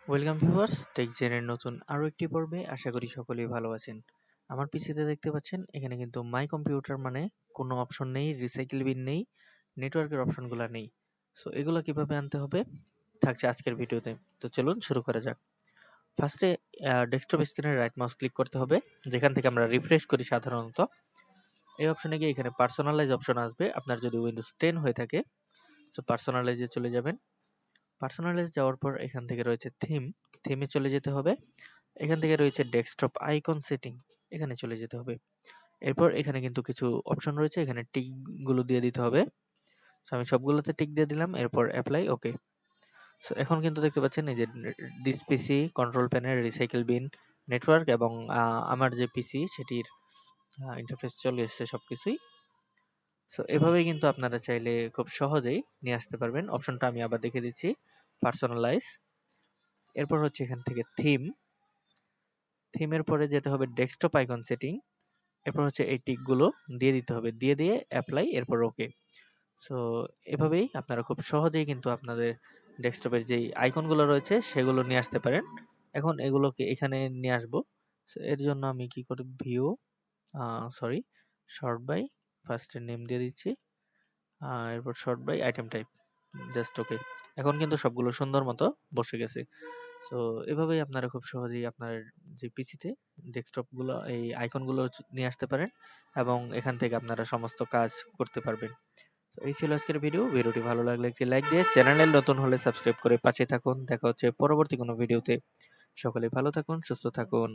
Welcome viewers, টেকজেনের নতুন আরো একটি পর্বে আশা করি সকলেই ভালো আছেন। আমার পিসিতে দেখতে পাচ্ছেন এখানে কিন্তু মাই কম্পিউটার মানে কোনো অপশন নেই, রিসাইকেল বিন নেই, নেটওয়ার্কের অপশনগুলো নেই। সো এগুলো কিভাবে আনতে হবে থাকছে আজকের ভিডিওতে। তো চলুন শুরু করা যাক। ফার্স্টে ডেস্কটপ স্ক্রিনে রাইট মাউস ক্লিক করতে হবে, যেখান থেকে আমরা রিফ্রেশ করি সাধারণত। এই অপশনে গিয়ে এখানে পার্সোনালাইজ অপশন আসবে। আপনার যদি উইন্ডোজ 10 হয়ে থাকে, সো পার্সোনালাইজে চলে যাবেন। পার্সোনালাইজ যাওয়ার পর এখান থেকে রয়েছে থিমে চলে যেতে হবে। এখান থেকে রয়েছে ডেস্কটপ আইকন সেটিং, এখানে চলে যেতে হবে। এরপর এখানে কিন্তু কিছু অপশন রয়েছে, এখানে টিক গুলো দিয়ে দিতে হবে। সো আমি সবগুলোতে টিক দিয়ে দিলাম, এরপর অ্যাপ্লাই ওকে। সো এখন কিন্তু দেখতে পাচ্ছেন এই যে this PC control panel, recycle bin, network এবং আমার যে পিসি সেটির ইন্টারফেস চলে এসেছে সবকিছুই। সো এভাবেই কিন্তু আপনারা চাইলে খুব সহজেই নিয়ে আসতে পারবেন। অপশনটা আমি আবার দেখে দিচ্ছি, পার্সোনালাইজ। এরপর হচ্ছে এখান থেকে থিমের পরে যেতে হবে ডেস্কটপ আইকন সেটিং। এরপর হচ্ছে এই টিকগুলো দিয়ে দিতে হবে, দিয়ে অ্যাপ্লাই, এরপর ওকে। সো এভাবেই আপনারা খুব সহজেই কিন্তু আপনাদের ডেস্কটপের যেই আইকনগুলো রয়েছে সেগুলো নিয়ে আসতে পারেন। এখন এগুলোকে এখানে নিয়ে আসবো। সো এর জন্য আমি কি করি, ভিউ সরি শর্ট বাই, ফার্স্টে নেম দিয়ে দিচ্ছি, এরপর sort by item type, just okay. এখন কিন্তু সবগুলো সুন্দর মতো বসে গেছে। সো এভাবেই আপনারা খুব সহজেই আপনার যে পিসিতে ডেস্কটপ গুলো এই আইকন গুলো নিয়ে আসতে পারেন এবং এখান থেকে আপনারা সমস্ত কাজ করতে পারবেন। তো এই ছিল আজকের ভিডিওটি ভালো লাগলে একটি লাইক দিয়ে, চ্যানেলে নতুন হলে সাবস্ক্রাইব করে পাশে থাকুন। দেখা হচ্ছে পরবর্তী কোনো ভিডিওতে। সকলে ভালো থাকুন, সুস্থ থাকুন।